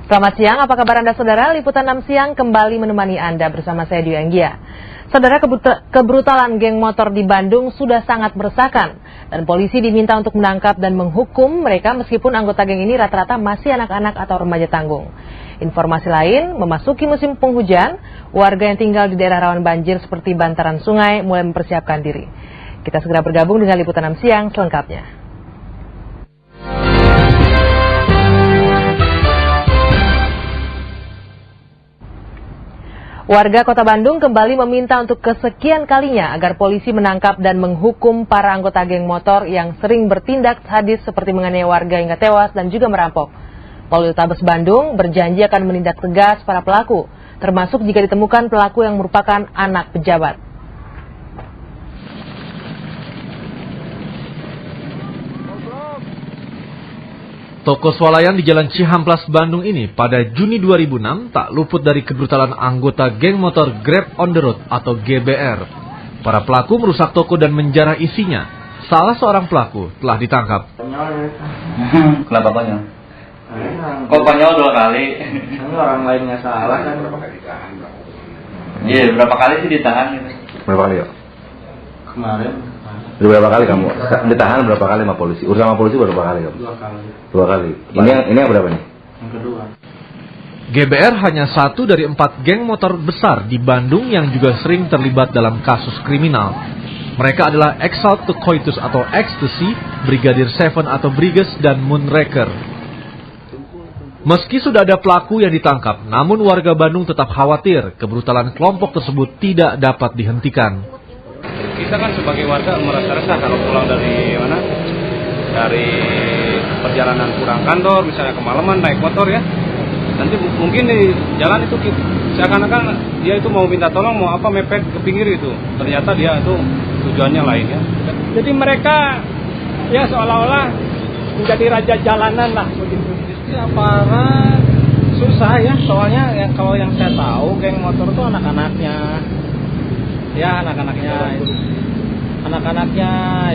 Selamat siang, apa kabar Anda saudara? Liputan 6 siang kembali menemani Anda bersama saya Dwi Anggia. Saudara, kebrutalan geng motor di Bandung sudah sangat meresahkan dan polisi diminta untuk menangkap dan menghukum mereka meskipun anggota geng ini rata-rata masih anak-anak atau remaja tanggung. Informasi lain, memasuki musim penghujan, warga yang tinggal di daerah rawan banjir seperti bantaran sungai mulai mempersiapkan diri. Kita segera bergabung dengan Liputan 6 siang selengkapnya. Warga Kota Bandung kembali meminta untuk kesekian kalinya agar polisi menangkap dan menghukum para anggota geng motor yang sering bertindak sadis seperti menganiaya warga hingga tewas dan juga merampok. Polres Bandung berjanji akan menindak tegas para pelaku, termasuk jika ditemukan pelaku yang merupakan anak pejabat. Toko swalayan di Jalan Cihamplas, Bandung ini pada Juni 2006 tak luput dari kebrutalan anggota geng motor Grab on the Road atau GBR. Para pelaku merusak toko dan menjarah isinya. Salah seorang pelaku telah ditangkap. Kenapa konyol? Kok konyol 2 kali? Ini orang lainnya salah kan? Iya, berapa kali sih ditahan gitu? Berapa kali ya? Kemarin. Berapa kali kamu? Ditahan berapa kali sama polisi? Urus sama polisi berapa kali kamu? 2 kali. 2 kali. Ini yang berapa nih? Yang kedua. GBR hanya satu dari 4 geng motor besar di Bandung yang juga sering terlibat dalam kasus kriminal. Mereka adalah Exalt to Coitus atau Ecstasy, Brigadir 7 atau Briges, dan Moonraker. Meski sudah ada pelaku yang ditangkap, namun warga Bandung tetap khawatir kebrutalan kelompok tersebut tidak dapat dihentikan. Kita kan sebagai warga merasa resah kalau pulang dari mana? Dari perjalanan pulang kantor, misalnya kemalaman naik motor ya. Nanti mungkin di jalan itu seakan-akan dia itu mau minta tolong, mau apa mepet ke pinggir itu. Ternyata dia itu tujuannya lain ya. Jadi mereka ya seolah-olah menjadi raja jalanan lah begitu. Aparat susah ya, soalnya kalau yang saya tahu geng motor itu anak-anaknya. Ya anak-anaknya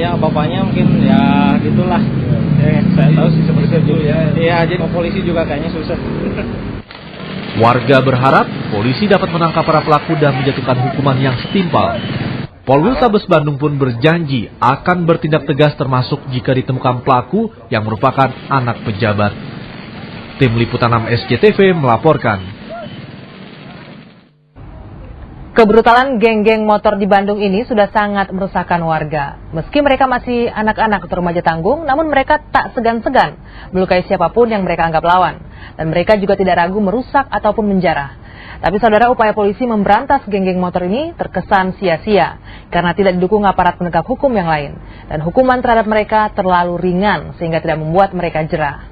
ya bapaknya mungkin ya gitulah. Saya tahu sih seperti itu ya. Iya, jadi polisi juga kayaknya susah. Warga berharap polisi dapat menangkap para pelaku dan menjatuhkan hukuman yang setimpal. Polres Bandung pun berjanji akan bertindak tegas termasuk jika ditemukan pelaku yang merupakan anak pejabat. Tim Liputan 6 SCTV melaporkan. Kebrutalan geng-geng motor di Bandung ini sudah sangat meresahkan warga. Meski mereka masih anak-anak atau remaja tanggung, namun mereka tak segan-segan melukai siapapun yang mereka anggap lawan. Dan mereka juga tidak ragu merusak ataupun menjarah. Tapi saudara, upaya polisi memberantas geng-geng motor ini terkesan sia-sia karena tidak didukung aparat penegak hukum yang lain. Dan hukuman terhadap mereka terlalu ringan sehingga tidak membuat mereka jera.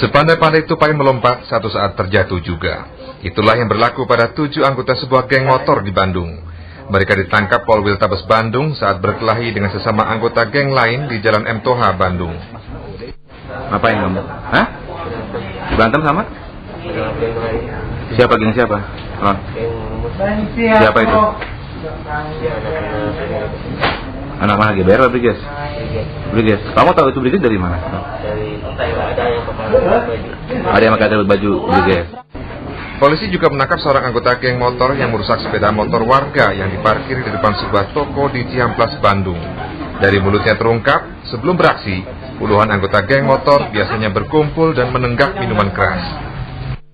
Sepandai-pandai tupai melompat, satu saat terjatuh juga. Itulah yang berlaku pada 7 anggota sebuah geng motor di Bandung. Mereka ditangkap Polres Bandung saat berkelahi dengan sesama anggota geng lain di Jalan M. Toha, Bandung. Ngapain kamu? Hah? Berantem sama? Siapa geng siapa? Oh. Siapa itu? Anak mana, GBR atau Briges? Briges. Kamu tahu itu Briges dari mana? Ada yang pakai baju Briges. Polisi juga menangkap seorang anggota geng motor yang merusak sepeda motor warga yang diparkir di depan sebuah toko di Cihamplas, Bandung. Dari mulutnya terungkap, sebelum beraksi, puluhan anggota geng motor biasanya berkumpul dan menenggak minuman keras.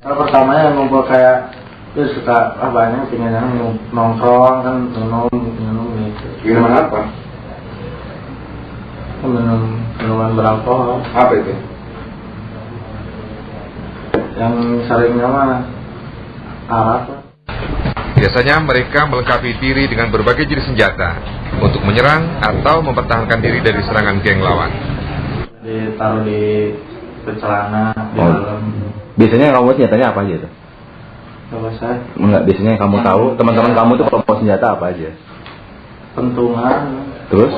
Kalau pertamanya ngumpul kayak itu suka banyak pengen nongkrong kan, minum gitu. Minuman apa? Minuman beralkohol. Apa itu? Yang seringnya mah arak. Biasanya mereka melengkapi diri dengan berbagai jenis senjata untuk menyerang atau mempertahankan diri dari serangan geng lawan. Ditaruh di celana, di dalam. Biasanya kamu senjatanya apa aja itu? Apa saya? Enggak, biasanya yang kamu tahu, teman-teman kamu itu kalau mau senjata apa aja? Pentungan. Terus?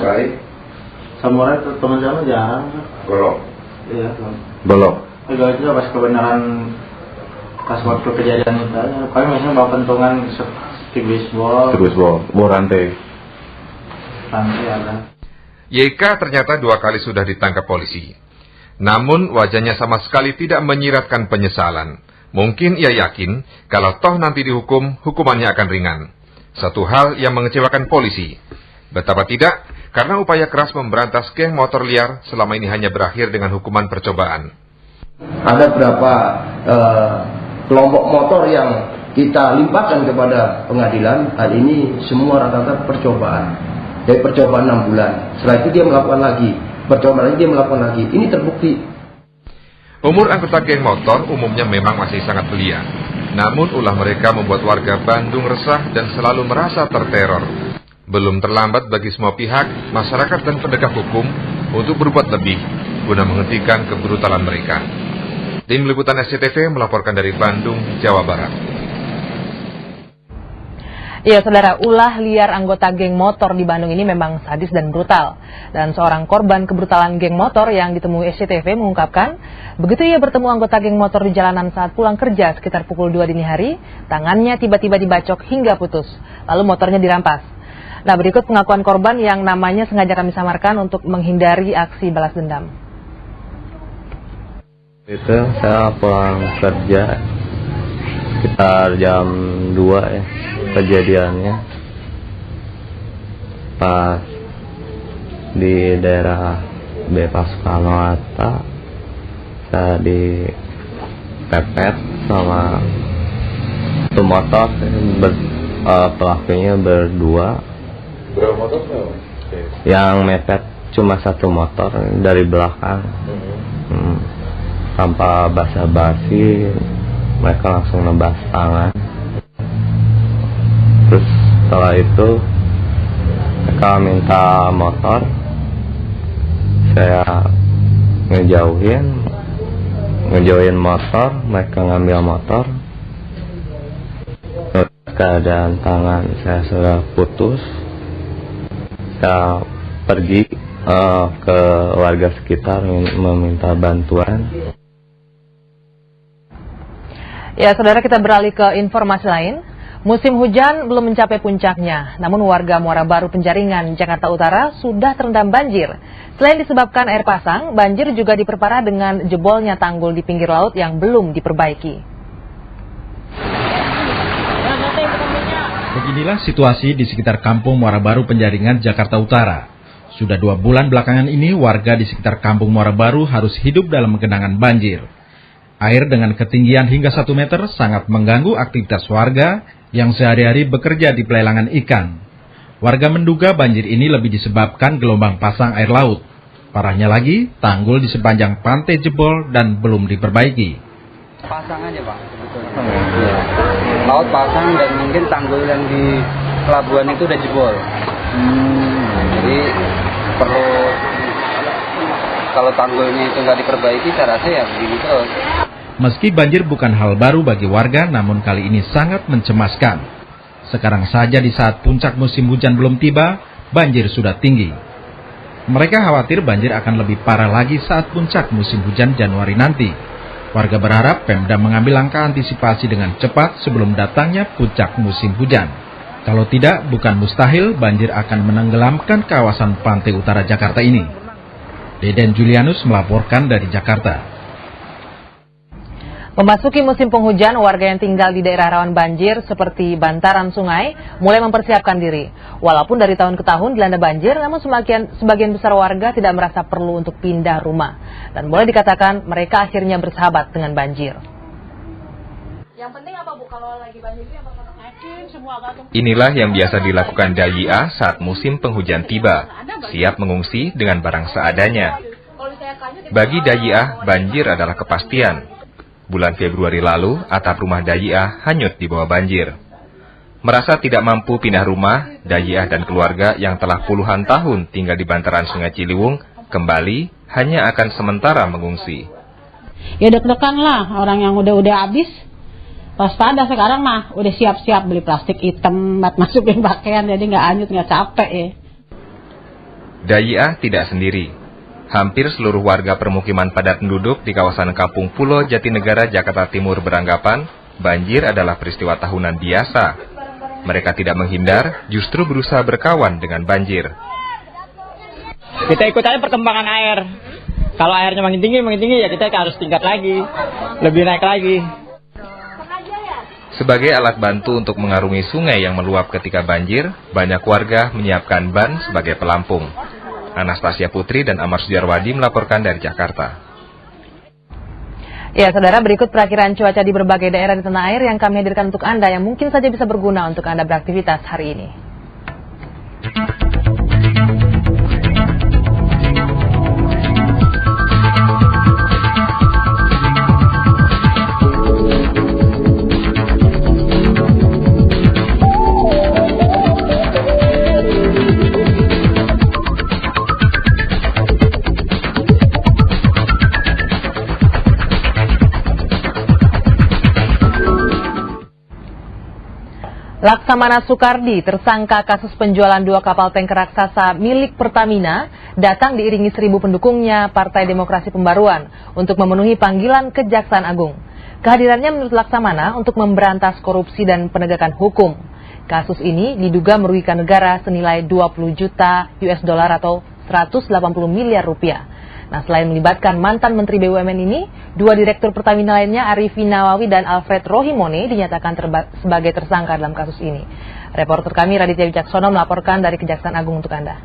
Samurai teman-teman jarang. Golok. Iya, Golok. Kalau itu pas kebenaran pas waktu kejadian itu, paling misalnya bawa pentungan stick baseball. Stick baseball, bawa rantai. Rantai ada. YK ternyata 2 kali sudah ditangkap polisi. Namun wajahnya sama sekali tidak menyiratkan penyesalan. Mungkin ia yakin kalau toh nanti dihukum, hukumannya akan ringan. Satu hal yang mengecewakan polisi. Betapa tidak, karena upaya keras memberantas geng motor liar selama ini hanya berakhir dengan hukuman percobaan. Ada beberapa kelompok motor yang kita limpahkan kepada pengadilan. Hal ini semua rata-rata percobaan. Dari percobaan 6 bulan. Setelah itu dia melakukan lagi. Percobaan lagi dia melakukan lagi. Ini terbukti. Umur anggota geng motor umumnya memang masih sangat belia. Namun ulah mereka membuat warga Bandung resah dan selalu merasa terteror. Belum terlambat bagi semua pihak, masyarakat dan penegak hukum untuk berbuat lebih guna menghentikan kebrutalan mereka. Tim Liputan SCTV melaporkan dari Bandung, Jawa Barat. Ya, saudara, ulah liar anggota geng motor di Bandung ini memang sadis dan brutal. Dan seorang korban kebrutalan geng motor yang ditemui SCTV mengungkapkan, begitu ia bertemu anggota geng motor di jalanan saat pulang kerja sekitar pukul 2 dini hari, tangannya tiba-tiba dibacok hingga putus, lalu motornya dirampas. Nah, berikut pengakuan korban yang namanya sengaja kami samarkan untuk menghindari aksi balas dendam. Itu saya pulang kerja sekitar jam 2 ya. Kejadiannya pas di daerah Bebas Soekarno-Hatta, saya dipepet sama satu motor, pelakunya berdua. Berapa motor? Yang mepet cuma satu motor dari belakang. Tanpa basa-basi mereka langsung nebas tangan. Terus setelah itu mereka minta motor, saya ngejauhin motor, mereka ngambil motor. Keadaan tangan saya sudah putus, saya pergi ke warga sekitar meminta bantuan. Ya, saudara, kita beralih ke informasi lain. Musim hujan belum mencapai puncaknya, namun warga Muara Baru Penjaringan, Jakarta Utara sudah terendam banjir. Selain disebabkan air pasang, banjir juga diperparah dengan jebolnya tanggul di pinggir laut yang belum diperbaiki. Beginilah situasi di sekitar kampung Muara Baru Penjaringan, Jakarta Utara. Sudah 2 bulan belakangan ini, warga di sekitar kampung Muara Baru harus hidup dalam genangan banjir. Air dengan ketinggian hingga 1 meter sangat mengganggu aktivitas warga yang sehari-hari bekerja di pelelangan ikan. Warga menduga banjir ini lebih disebabkan gelombang pasang air laut. Parahnya lagi, tanggul di sepanjang pantai jebol dan belum diperbaiki. Pasang aja, Pak. Ya. Laut pasang dan mungkin tanggul yang di pelabuhan itu udah jebol. Jadi perlu, kalau tanggulnya itu nggak diperbaiki, saya rasa ya begini terus. Meski banjir bukan hal baru bagi warga, namun kali ini sangat mencemaskan. Sekarang saja di saat puncak musim hujan belum tiba, banjir sudah tinggi. Mereka khawatir banjir akan lebih parah lagi saat puncak musim hujan Januari nanti. Warga berharap Pemda mengambil langkah antisipasi dengan cepat sebelum datangnya puncak musim hujan. Kalau tidak, bukan mustahil banjir akan menenggelamkan kawasan pantai utara Jakarta ini. Deden Julianus melaporkan dari Jakarta. Memasuki musim penghujan, warga yang tinggal di daerah rawan banjir seperti bantaran sungai mulai mempersiapkan diri. Walaupun dari tahun ke tahun dilanda banjir, namun sebagian besar warga tidak merasa perlu untuk pindah rumah. Dan boleh dikatakan mereka akhirnya bersahabat dengan banjir. Yang penting apa, Bu, kalau lagi banjir itu yang pertama? Inilah yang biasa dilakukan Dayia saat musim penghujan tiba, siap mengungsi dengan barang seadanya. Bagi Dayia, banjir adalah kepastian. Bulan Februari lalu, atap rumah Dayia hanyut di bawah banjir. Merasa tidak mampu pindah rumah, Dayia dan keluarga yang telah puluhan tahun tinggal di bantaran Sungai Ciliwung kembali hanya akan sementara mengungsi. Ya deg-degan lah, orang yang udah habis. Waspada sekarang mah udah siap-siap beli plastik hitam buat masukin pakaian, jadi nggak hanyut, nggak capek ya. Dayia tidak sendiri. Hampir seluruh warga permukiman padat penduduk di kawasan Kampung Pulo Jatinegara, Jakarta Timur beranggapan banjir adalah peristiwa tahunan biasa. Mereka tidak menghindar, justru berusaha berkawan dengan banjir. Kita ikut aja perkembangan air. Kalau airnya makin tinggi ya kita harus tingkat lagi, lebih naik lagi. Sebagai alat bantu untuk mengarungi sungai yang meluap ketika banjir, banyak warga menyiapkan ban sebagai pelampung. Anastasia Putri dan Amar Sujarwadi melaporkan dari Jakarta. Ya, saudara, berikut perakiraan cuaca di berbagai daerah di tanah air yang kami hadirkan untuk Anda yang mungkin saja bisa berguna untuk Anda beraktivitas hari ini. Laksamana Soekardi, tersangka kasus penjualan 2 kapal tanker raksasa milik Pertamina, datang diiringi 1.000 pendukungnya Partai Demokrasi Pembaruan untuk memenuhi panggilan Kejaksaan Agung. Kehadirannya menurut Laksamana untuk memberantas korupsi dan penegakan hukum. Kasus ini diduga merugikan negara senilai 20 juta US dollar atau 180 miliar rupiah. Nah, selain melibatkan mantan Menteri BUMN ini, 2 direktur Pertamina lainnya, Arifin Nawawi dan Alfred Rohimone, dinyatakan sebagai tersangka dalam kasus ini. Reporter kami Raditya Wicaksono melaporkan dari Kejaksaan Agung untuk Anda.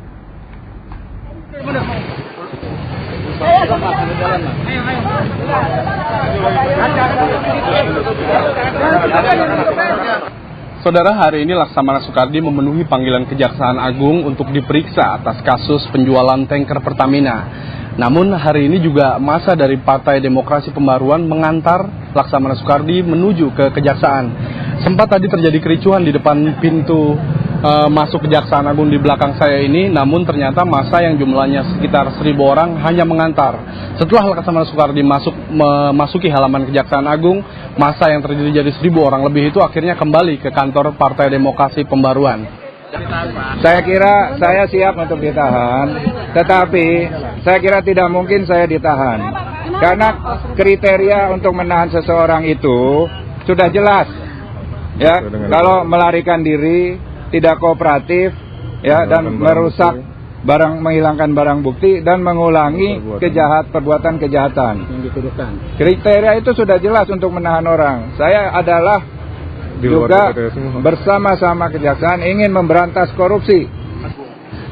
Saudara, hari ini Laksamana Soekardi memenuhi panggilan Kejaksaan Agung untuk diperiksa atas kasus penjualan tanker Pertamina. Namun hari ini juga massa dari Partai Demokrasi Pembaruan mengantar Laksamana Soekardi menuju ke Kejaksaan. Sempat tadi terjadi kericuhan di depan pintu masuk Kejaksaan Agung di belakang saya ini, namun ternyata massa yang jumlahnya sekitar 1.000 orang hanya mengantar. Setelah Laksamana Soekardi memasuki halaman Kejaksaan Agung, massa yang terdiri dari 1.000 orang lebih itu akhirnya kembali ke kantor Partai Demokrasi Pembaruan. Saya kira saya siap untuk ditahan, tetapi saya kira tidak mungkin saya ditahan. Karena kriteria untuk menahan seseorang itu sudah jelas. Ya, kalau melarikan diri, tidak kooperatif, ya, dan merusak barang, menghilangkan barang bukti dan mengulangi perbuatan kejahatan. Kriteria itu sudah jelas untuk menahan orang. Saya adalah juga bersama-sama Kejaksaan ingin memberantas korupsi.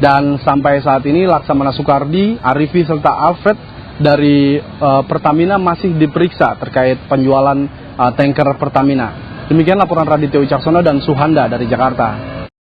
Dan sampai saat ini Laksamana Soekardi, Arifi serta Alfred dari Pertamina masih diperiksa terkait penjualan tanker Pertamina. Demikian laporan Raditya Wicaksono dan Suhanda dari Jakarta.